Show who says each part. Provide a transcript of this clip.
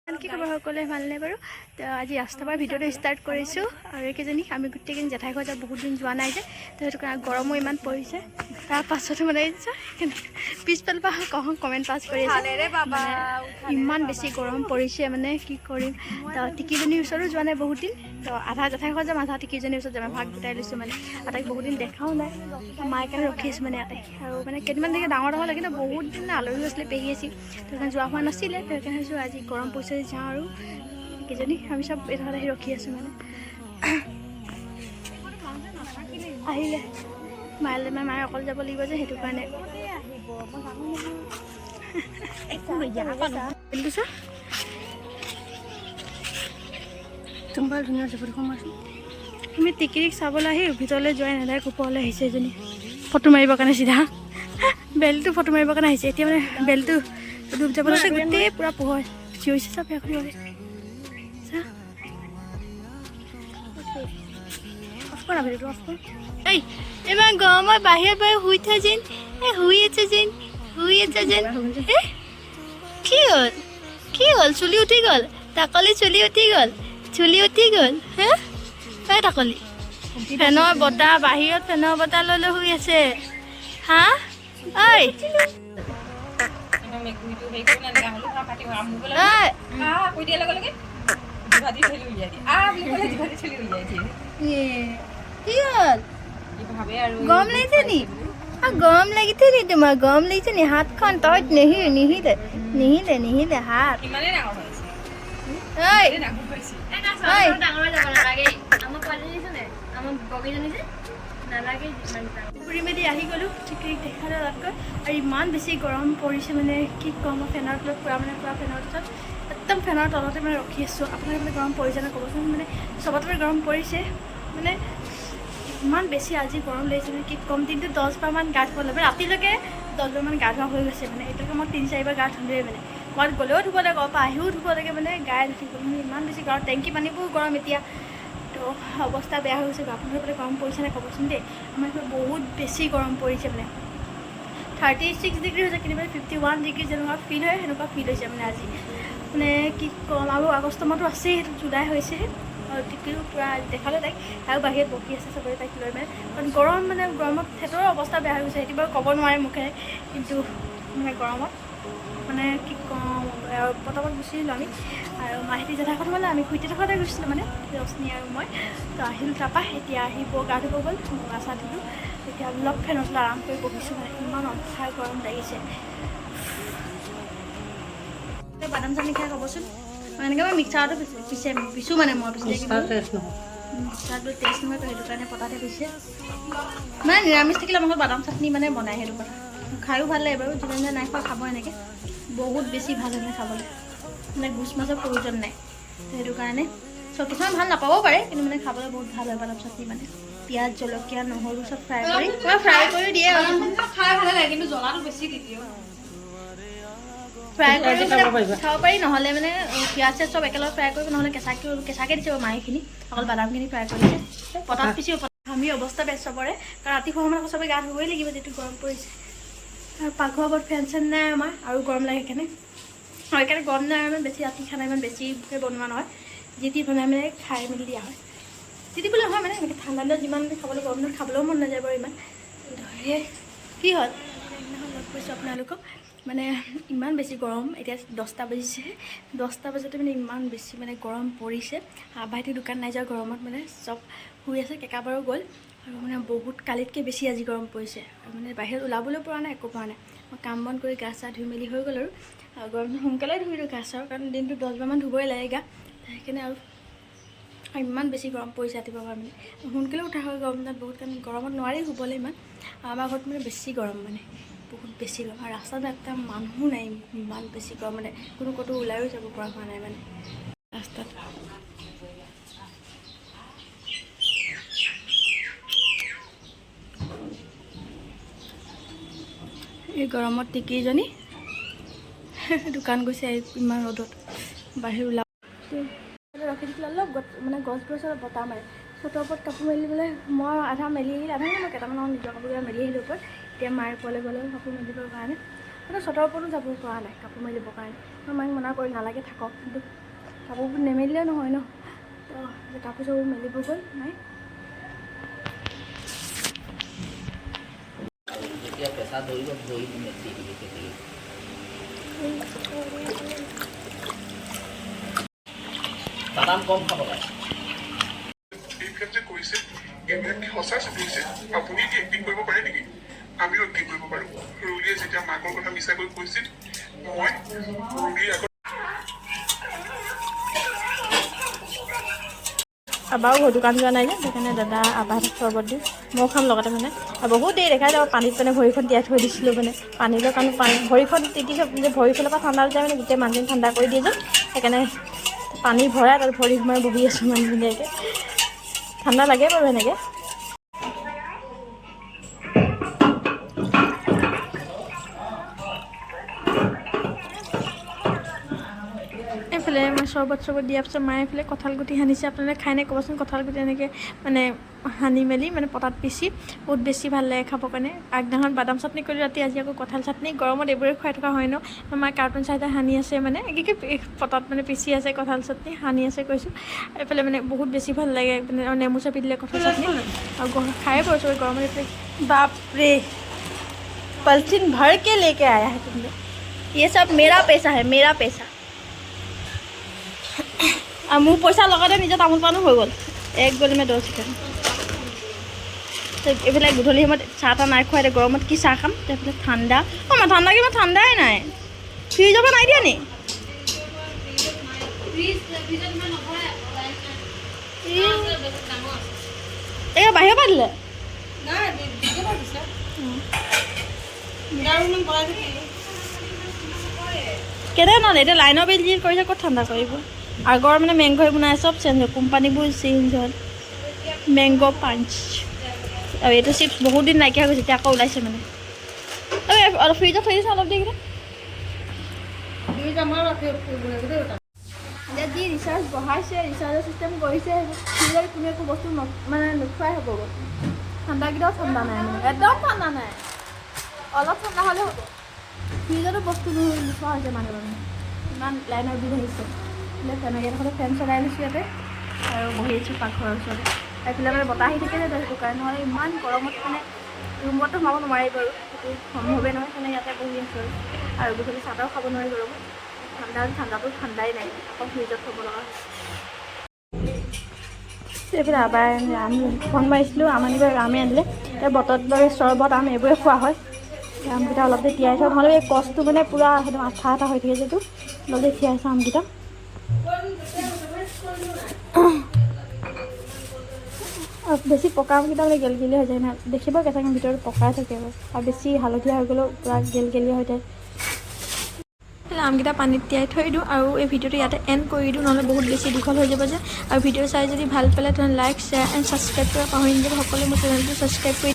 Speaker 1: কি খবৰ সকলোৱে ভালনে বাৰু? তো আজি ৰাস্তাৰ পৰা ভিডিঅ'টো ষ্টাৰ্ট কৰিছোঁ আৰু এইকেইজনী আমি গোটেইকেইজনী জেঠাই ঘৰত বহুত দিন যোৱা নাই যে, তো সেইটো কাৰণে গৰমো ইমান পৰিছে। তাৰ পাছতো মানে পিছফালৰ পৰা কমেণ্ট পাছ কৰি আছে ইমান বেছি গৰম পৰিছে, মানে কি কৰিম। তো টিকিজনীৰ ওচৰতো যোৱা নাই বহুত দিন, তো আধা জেঠাই ঘৰত যাম, আধা টিকিজনীৰ ওচৰত যাম, ভাগ গোটাই লৈছোঁ মানে। আটাইক বহুত দিন দেখাও নাই, মায়ে কাৰণে ৰখি আছোঁ মানে আটাই। আৰু মানে কেইদিনমান দেখি ডাঙৰ লাগে ন, বহুত দিন আলহী আছিলে, পেহী আছিল, তো সেইকাৰণে যোৱা হোৱা নাছিলে। তো সেইকাৰণে ভাবিছোঁ আজি গৰম পৰিছে যাওঁ আৰু কেইজনী আমি চব এডোখৰত আহি ৰখি আছোঁ মানে। আহিলে মায়ে অকলে যাব লাগিব যে, সেইটো কাৰণে তোমাৰ ধুনীয়া জেগাত সোমাইছোঁ। আমি টিকিৰিক চাবলৈ আহি ভিতৰলৈ যোৱাই নাযায়, ওপৰলৈ আহিছে এজনী ফটো মাৰিবৰ কাৰণে। চিধা বেলটো ফটো মাৰিবৰ কাৰণে আহিছে। এতিয়া মানে বেলটো ডুব যাব লৈছে, গোটেই পূৰা পোহৰ চিঞৰিছে চব শেষ হৈ এই ইমান গৰমত বাহিৰত শুই থা যেন, শুই আছে যেন কি হ'ল চুলি উঠি গ'ল, তাকলি চুলি উঠি গ'ল হে তাকলি। ফেনৰ বতাহ বাহিৰত, ফেনৰ বতাহ লৈ লৈ শুই আছে। হা ঐ গৰম লাগিছে নি? গৰম লাগিছে নি তোমাৰ? গৰম লাগিছে নি? হাতখন তই নিহিলে হাত। ফুৰি মেলি আহি গ'লোঁ, টিকিৰিক দেখা তাতকৈ। আৰু ইমান বেছি গৰম পৰিছে মানে কি ক'ম। ফেনৰ তলত পূৰা ফেনৰ তলত একদম ফেনৰ তলতে মানে ৰখি আছোঁ। আপোনালোকে মানে গৰম পৰিছে নে ক'বচোন। মানে চবতে গৰম পৰিছে, মানে ইমান বেছি আজি গৰম লাগিছে মানে কি ক'ম। দিনটো 10 বাৰমান গা ধুব লাগিব, ৰাতিলৈকে 10 বাৰমান গা ধোৱা হৈ গৈছে মানে। এতিয়ালৈকে মই 3-4 বাৰ গা ধুলোৱেই মানে। ক'ৰবাত গ'লেও ধুব লাগে, ক'ৰবাত আহিও ধুব লাগে, মানে গায়ে ধুব মানে ইমান বেছি গৰম। টেংকি পানীবোৰ গৰম এতিয়া, তো অৱস্থা বেয়া হৈ গৈছে। আপোনালোকে গৰম পৰিছে নে ক'বচোন দেই। আমাৰ এইফালে বহুত বেছি গৰম পৰিছে মানে 36 ডিগ্ৰী হৈছে, কেতিয়াবা 51 ডিগ্ৰী যেনেকুৱা ফিল হয়, সেনেকুৱা ফিল হৈছে মানে আজি। মানে কি ক'ম, আৰু আগষ্ট মাহটো আছেই, সেইটো জুলাই হৈছেহে। আৰু টিকিও পূৰা দেখালে তাইক, আৰু বাহিৰত বহি আছে চবৰে তাইক লৈ মানে। কাৰণ গৰম মানে গৰমত সিহঁতৰো অৱস্থা বেয়া হৈ গৈছে। সেইটো বাৰু ক'ব নোৱাৰে মুখেৰে, কিন্তু মানে গৰমত মানে কি ক'ম। আৰু পটাপট গুচি আহিলোঁ আমি, আৰু মাহিতি জেঠাইহঁত মানে আমি খুইটিহঁততে গৈছিলোঁ মানে, ৰশ্মি আৰু মই। তো আহিলোঁ তাৰপৰা, এতিয়া আহিব গা ধুব গ'ল, গা চা ধুলোঁ। এতিয়া অলপ ফেনৰ তলত আৰাম কৰি বহিছোঁ মানে, ইমান অন্ধাৰ গৰম লাগিছে। বাদাম চাটনি খাই ক'বচোন। এনেকৈ মই মিক্সাৰটো পিছোঁ মানে, মই পিছিলে মিক্সাৰটো টেষ্ট নহয়, তো সেইটো কাৰণে পতাতে পিছে। মানে নিৰামিষ থাকিলে আমাৰ বাদাম চাটনি মানে বনাই, সেইটো কথা খায়ো ভাল লাগে বাৰু। যোনে নাই খোৱা খাব, এনেকৈ বহুত বেছি ভাল হয় খাবলৈ, মানে গোচ মাছৰ প্ৰয়োজন নাই। সেইটো কাৰণে কিছুমান ভাল নাপাবও পাৰে, কিন্তু মানে খাবলৈ বহুত ভাল হয় বাদাম চাটনি। মানে পিঁয়াজ, জলকীয়া, নহৰু চব ফ্ৰাই কৰি দিয়ে আৰু খাই ভাল লাগে, কিন্তু জ্বলাটো বেছি দি দিয়ে। ফ্ৰাই কৰি খাব পাৰি, নহ'লে মানে পিঁয়াজ চিয়াজ চব একেলগে ফ্ৰাই কৰিব, নহ'লে কেঁচাকৈ দিছে মায়েখিনি, অকল বাদামখিনি ফ্ৰাই কৰিছে। পটাত পিছি আমি অৱস্থা বেয়া চবৰে, কাৰণ ৰাতিপুৱা সময়ত আকৌ চবেই গা ধুবই লাগিব, যিটো গৰম পৰিছে। আৰু পাকঘৰ ওপৰত ফেন চেন নাই আমাৰ, আৰু গৰম লাগে সেইকাৰণে গৰম নাই আৰু বেছি ৰাতি খানা ইমান বেছিকৈ বনোৱা নহয়। যি টি বনাই মানে খাই মেলি দিয়া হয়। যি টি বুলি নহয় মানে, এনেকৈ ঠাণ্ডা দিনত যিমান খাবলৈ, গৰম দিনত খাবলৈও মন নাযায় বাৰু ইমান। কি হ'ল সেইদিনাখন লগ পাইছোঁ আপোনালোকক, মানে ইমান বেছি গৰম। এতিয়া 10টা বাজিছেহে, 10টা বজাতে মানে ইমান বেছি মানে গৰম পৰিছে। ভাইটি দোকান নাই যোৱা গৰমত, মানে চব শুই আছে, কেকা বাৰু গ'ল। আৰু মানে বহুত কালিতকৈ বেছি আজি গৰম পৰিছে, আৰু মানে বাহিৰত ওলাবলৈ পৰা নাই, একো পৰা নাই। মই কাম বন কৰি গা চা ধুই মেলি হৈ গ'ল, আৰু গৰম দিন সোনকালে ধুই দিওঁ গা চা, কাৰণ দিনটো 10 বাৰমান ধুবই লাগে গা। সেইকাৰণে আৰু ইমান বেছি গৰম পৰিছে ৰাতিপুৱা পৰা, মানে সোনকালে উঠা হয় গৰম দিনত বহুত, কাৰণ গৰমত নোৱাৰি শুবলৈ ইমান। আমাৰ ঘৰত মানে বেছি গৰম, মানে বহুত বেছি গৰম। আৰু ৰাস্তাত একটা মানুহো নাই, ইমান বেছি গৰম মানে, কোনো ক'তো ওলাইও যাব পৰা হোৱা নাই মানে ৰাস্তাত। এই গৰমত টিকিজনী দোকান গৈছে, ইমান ৰ'দত বাহিৰ ওলাব ৰখি দিছিলে। অলপ মানে গছবোৰৰ ওচৰত বতাহ মাৰে, চোতাৰ ওপৰত কাপোৰ মেলিবলৈ মই আধা মেলি আহিলোঁ, আধা মানে মই কেইটামান নিজৰ কাপোৰ মেলি আহিলোঁ ওপৰত। এতিয়া মায়ে ক'লে গ'লে কাপোৰ মেলিবৰ কাৰণে, মানে চোতাৰ ওপৰতো যাব পৰা নাই কাপোৰ মেলিবৰ কাৰণে। মাক মনা কৰি নালাগে থাকক, কিন্তু কাপোৰবোৰ নেমেলিলেও নহয় ন। তো কাপোৰ চাপোৰ মেলিব গ'ল নাই।
Speaker 2: বাদাম কম খাব লাগে।
Speaker 3: এইবিলাক যে কৰিছে এইবিলাক কি সঁচা কৰিছে? আপুনি কি এক্টিং কৰিব পাৰে নেকি? আমিও এক্টিং কৰিব পাৰোঁ। ৰুলিয়ে যেতিয়া মাকৰ কথা মিছাকৈ কৈছিল, মই ৰুলিৰ আগত
Speaker 1: আবাও ঘৰ দোকান যোৱা নাই যে, সেইকাৰণে দাদা আবাহঁতক চৰ্বত দিওঁ, মই খাম লগতে মানে। আৰু বহুত দেৰি দেখাই যাব পানীত মানে ভৰিখন তিয়াই থৈ দিছিলোঁ মানে, পানীলৈ কাৰণ ভৰিখন তিতিছে যে, ভৰিখনৰ পৰা ঠাণ্ডা যায় মানে গোটেই মানুহখিনি ঠাণ্ডা কৰি দিয়ে যে, সেইকাৰণে পানী ভৰাই তাত ভৰি সোমাই বহি আছোঁ মানে ধুনীয়াকৈ। ঠাণ্ডা লাগে বাৰু এনেকৈ। এইফালে মই চৰ্বত দিয়াৰ পিছত মায়ে এইফালে কঁঠাল গুটি সানিছে। আপোনালোকে খাই নাই ক'বচোন, কঁঠাল গুটি এনেকৈ মানে সানি মেলি মানে পটাত পিচি বহুত বেছি ভাল লাগে খাবৰ কাৰণে। আগদিনাখন বাদাম চাটনি কৰি ৰাতি, আজি আকৌ কঁঠাল চাটনি। গৰমত এইবোৰে খুৱাই থকা হয় ন। মায়ে কাৰ্টুন চাই সানি আছে মানে কি পটাত মানে পিচি আছে কঁঠাল চাটনি সানি আছে কৈছোঁ। এইফালে মানে বহুত বেছি ভাল লাগে মানে নেমু চেপি দিলে কঁঠাল চাটনি। আৰু খায়ে পৰিছোঁ গৰমত। এইফালে বাপৰে पॉलिथीन भर के लेके आया है तुमने, ये सब मेरा पैसा है, मेरा पैसा। और मुँह पैसा लगाते निजे तामोल पानो हो गल एक गली में 10 सेकेंड। এইফালে গধূলি সময়ত চাহ তাহ নাই খোৱা, গৰমত কি চাহ খাম। এইফালে ঠাণ্ডা, মই ঠাণ্ডা কিবা ঠাণ্ডাই নাই, ফ্ৰিজৰ পৰা নাই দিয়া নি? এই বাহিৰৰ পৰা দিলে কেনেকৈ নহ'লে এতিয়া লাইনৰ বিল যি কৰিছে ক'ত ঠাণ্ডা কৰিব। আগৰ মানে মেংগ'ই বনাই চব চেঞ্জ হয়, কোম্পানীবোৰ চেঞ্জ হ'ল। মেংগ' পাঞ্চ আৰু এইটো চিপছ বহুত দিন নাইকিয়া হৈ গৈছে, এতিয়া আকৌ ওলাইছে মানে। অলপ ফ্ৰিজত থৈ দিছোঁ অলপ দেৰি। এতিয়া যি ৰিচাৰ্জ বঢ়াইছে, ৰিচাৰ্জৰ চিষ্টেম কৰিছে, ফ্ৰিজত কোনো একো বস্তু মানে নোখোৱাই হ'ব গ'ল। ঠাণ্ডাকেইটাও ঠাণ্ডা নাই মানে, একদম ঠাণ্ডা নাই, অলপ ঠাণ্ডা হ'লে হ'ব। ফ্ৰিজতো বস্তু নোখোৱা হৈছে মানুহ মানে, ইমান লাইনৰ বিল আহিছে। তেনেকৈ দেখোন ফেন চলাই লৈছোঁ ইয়াতে আৰু বহি আছোঁ পাকঘৰৰ ওচৰতে। এইফালে মানে বতাহ আহি থাকে যে, সেইটো কাৰণে নহ'লে ইমান গৰমত মানে ৰুমতো সোমাব নোৱাৰি বাৰু, সেইটো সম্ভৱেই নহয়। সেইকাৰণে ইয়াতে বহি আছোঁ আৰু গধূলি চাহ তাহও খাব নোৱাৰি গৰমত। ঠাণ্ডাটো ঠাণ্ডাই নাই, আকৌ ফ্ৰিজত থ'ব লগা হয়। এইফালে আবাই আম ফোন মাৰিছিলোঁ, আম আনিব, আমে আনিলে। এই বতৰত লৈ চৰ্বত আম এইবোৰে খোৱা হয়। আমকেইটা অলপ দেৰি তিয়াই থওঁ, নহ'লে এই কচটো মানে পূৰা একদম আঠা আঠা হৈ থাকে যিটো। অলপ দেৰি তিয়াইছোঁ আমকেইটা। বেছি পকা আমকেইটা মানে গেলগেলীয়া হৈ যায় না, দেখিব কেঁচা ভিতৰত পকাই থাকে আৰু বেছি হালধীয়া হৈ গ'লেও পূৰা গেলগেলীয়া হৈ যায়। আমকেইটা পানীত তিয়াই থৈ দিওঁ আৰু এই ভিডিঅ'টো ইয়াতে এণ্ড কৰি দিওঁ, নহ'লে বহুত বেছি দীঘল হৈ যাব যে। আৰু ভিডিঅ' চাই যদি ভাল পালে তেনে লাইক, শ্বেয়াৰ এণ্ড ছাবস্ক্ৰাইব কৰিব পাহৰি নাযাব। সকলোৱে মোৰ চেনেলটো ছাবস্ক্ৰাইব কৰি